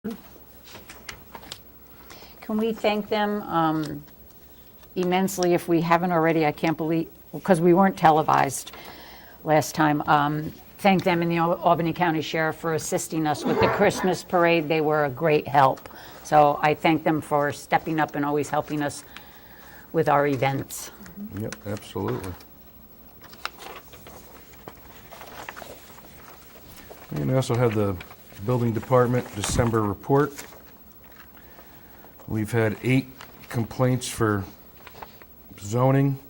Can we thank them immensely if we haven't already? I can't believe, because we weren't televised last time. Thank them and the Albany County Sheriff for assisting us with the Christmas parade. They were a great help. So I thank them for stepping up and always helping us with our events. Yep, absolutely. And we also have the Building Department December report. We've had 8 complaints for zoning.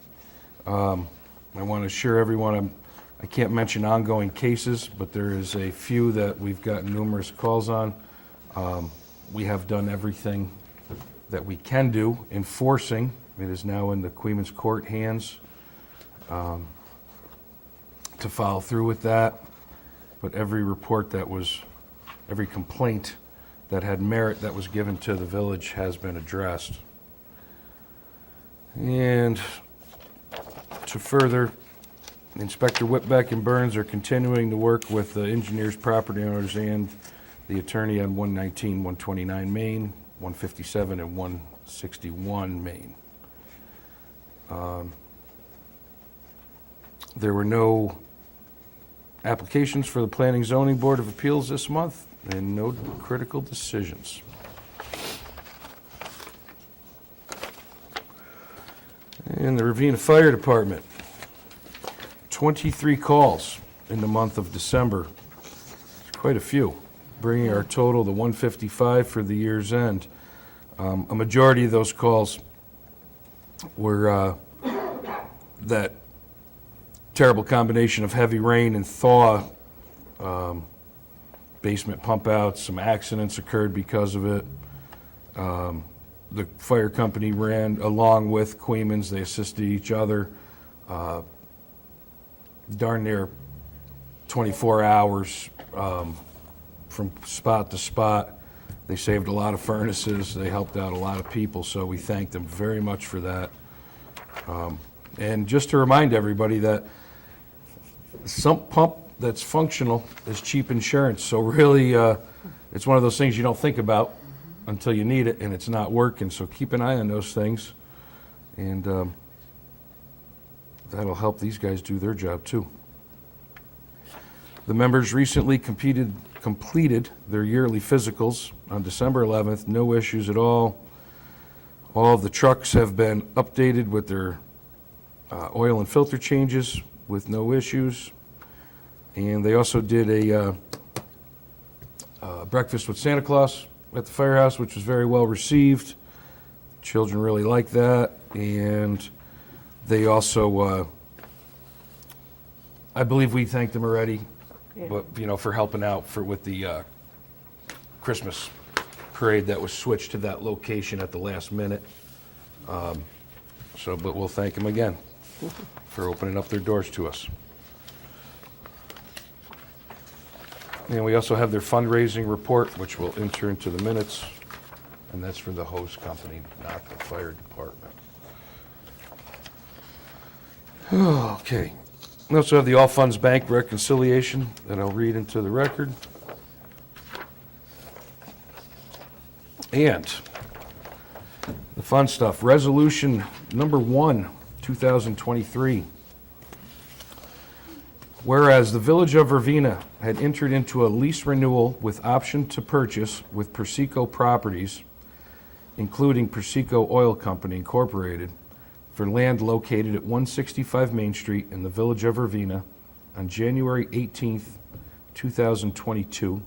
I want to assure everyone I can't mention ongoing cases, but there is a few that we've gotten numerous calls on. We have done everything that we can do. Enforcing, it is now in the Queens Court hands to follow through with that. But every complaint that had merit that was given to the village has been addressed. And to further, Inspector Whitbeck and Burns are continuing to work with the engineers, property owners, and the attorney on 119, 129 Main, 157, and 161 Main. There were no applications for the Planning Zoning Board of Appeals this month, and no critical decisions. And the Ravena Fire Department, 23 calls in the month of December. It's quite a few, bringing our total to 155 for the year's end. A majority of those calls were that terrible combination of heavy rain and thaw, basement pump outs, some accidents occurred because of it. The fire company ran along with Queens, they assisted each other darn near 24 hours from spot to spot. They saved a lot of furnaces, they helped out a lot of people, so we thank them very much for that. And just to remind everybody that sump pump that's functional is cheap insurance. So really, it's one of those things you don't think about until you need it and it's not working. So keep an eye on those things, and that'll help these guys do their job too. The members recently completed their yearly physicals on December 11th. No issues at all. All of the trucks have been updated with their oil and filter changes with no issues. And they also did a breakfast with Santa Claus at the firehouse, which was very well received. Children really liked that. And they also, I believe we thanked them already, but for helping out with the Christmas parade that was switched to that location at the last minute. But we'll thank them again for opening up their doors to us. And we also have their fundraising report, which we'll enter into the minutes, and that's for the hose company, not the fire department. Okay. We also have the All Funds Bank reconciliation that I'll read into the record. And the fun stuff, resolution number 1, 2023. Whereas the Village of Ravena had entered into a lease renewal with option to purchase with Persico Properties, including Persico Oil Company Incorporated, for land located at 165 Main Street in the Village of Ravena on January 18th, 2022.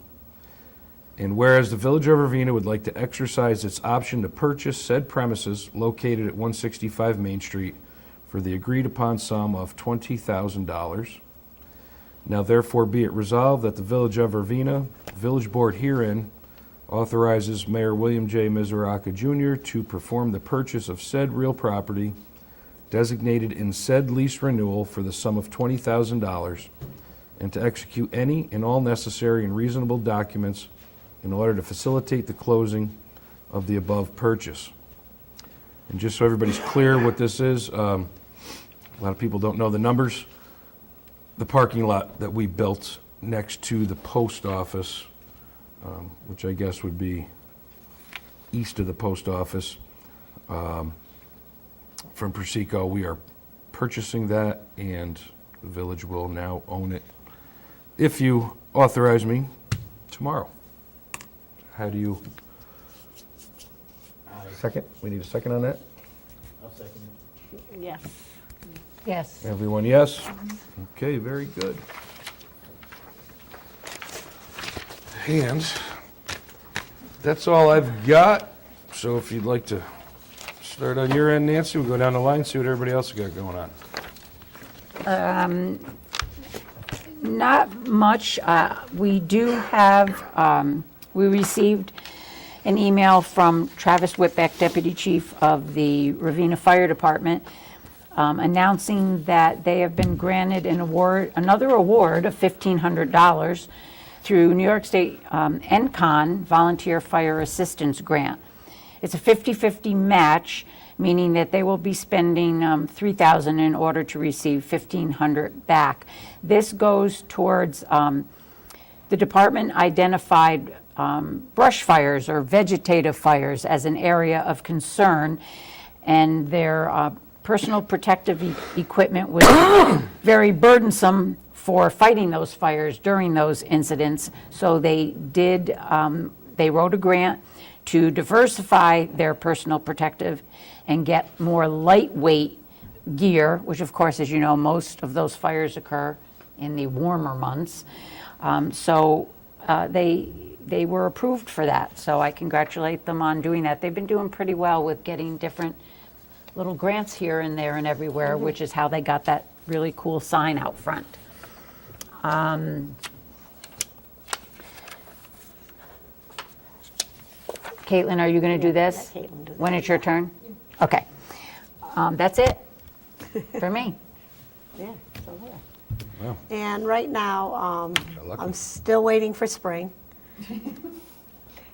And whereas the Village of Ravena would like to exercise its option to purchase said premises located at 165 Main Street for the agreed upon sum of $20,000. Now therefore be it resolved that the Village of Ravena, Village Board herein authorizes Mayor William J. Misuraka Jr. to perform the purchase of said real property designated in said lease renewal for the sum of $20,000 and to execute any and all necessary and reasonable documents in order to facilitate the closing of the above purchase. And just so everybody's clear what this is, a lot of people don't know the numbers. The parking lot that we built next to the post office which I guess would be east of the post office, from Persico. We are purchasing that, and the village will now own it, if you authorize me, tomorrow. How do you? Second? We need a second on that? I'll second it. Yes. Yes. Everyone, yes? Okay, very good. And that's all I've got. So if you'd like to start on your end, Nancy, we'll go down the line, see what everybody else has got going on. Not much. We do have, we received an email from Travis Whitbeck, Deputy Chief of the Ravena Fire Department, announcing that they have been granted another award of $1,500 through New York State NCON Volunteer Fire Assistance Grant. It's a 50-50 match, meaning that they will be spending $3,000 in order to receive $1,500 back. This goes towards the department identified brush fires or vegetative fires as an area of concern, and their personal protective equipment was very burdensome for fighting those fires during those incidents. So they wrote a grant to diversify their personal protective and get more lightweight gear, which of course, as you know, most of those fires occur in the warmer months. They were approved for that, so I congratulate them on doing that. They've been doing pretty well with getting different little grants here and there and everywhere, which is how they got that really cool sign out front. Caitlin, are you going to do this? Let Caitlin do When that. it's your turn? Okay. That's it for me. Yeah, so there. Wow. And right now, lucky. I'm still waiting for spring.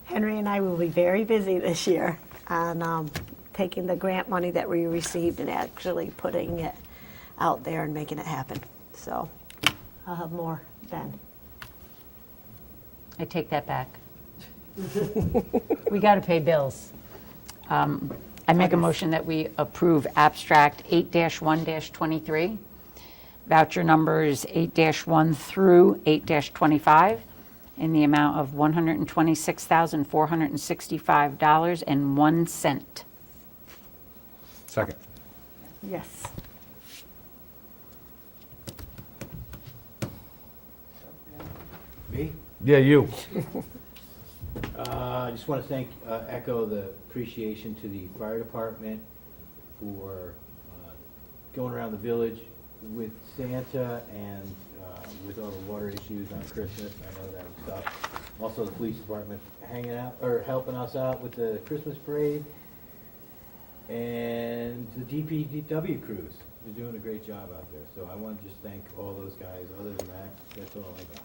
Henry and I will be very busy this year on taking the grant money that we received and actually putting it out there and making it happen. So I'll have more then. I take that back. We got to pay bills. I make a motion that we approve abstract 8-1-23, voucher numbers 8-1 through 8-25, in the amount of $126,465.01. Second. Yes. Me? Yeah, you. I just want to echo the appreciation to the fire department for going around the village with Santa and with all the water issues on Christmas. I know that was tough. Also, the police department hanging out or helping us out with the Christmas parade, and the DPW crews. They're doing a great job out there. So I want to just thank all those guys. Other than that, that's all I got.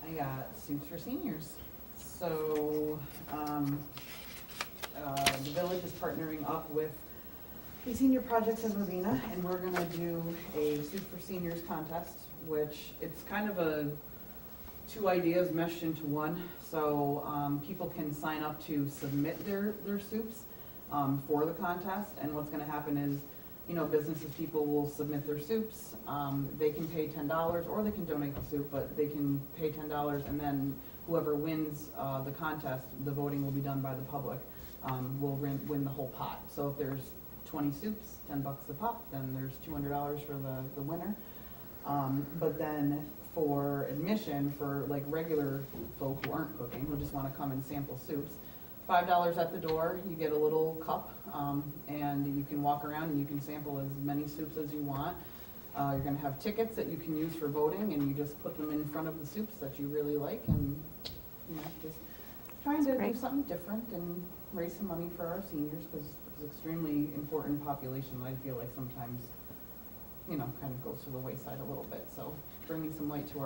I got Suits for Seniors. So, the village is partnering up with the senior projects in Ravena, and we're gonna do a Suits for Seniors contest, which it's kind of two ideas meshed into one. So, people can sign up to submit their suits, for the contest, and what's gonna happen is, businesses, people will submit their soups. They can pay $10 or they can donate the soup, but they can pay $10, and then whoever wins the contest, the voting will be done by the public, will win the whole pot. So if there's 20 soups, $10 a pop, then there's $200 for the winner. But then for admission, for like regular folk who aren't cooking, who just want to come and sample soups, $5 at the door, you get a little cup, and you can walk around and you can sample as many soups as you want. You're gonna have tickets that you can use for voting, and you just put them in front of the soups that you really like, and, just trying to do great. something different and raise some money for our seniors, because it's an extremely important population that I feel like sometimes, kind of goes to the wayside a little bit. So bringing some light to our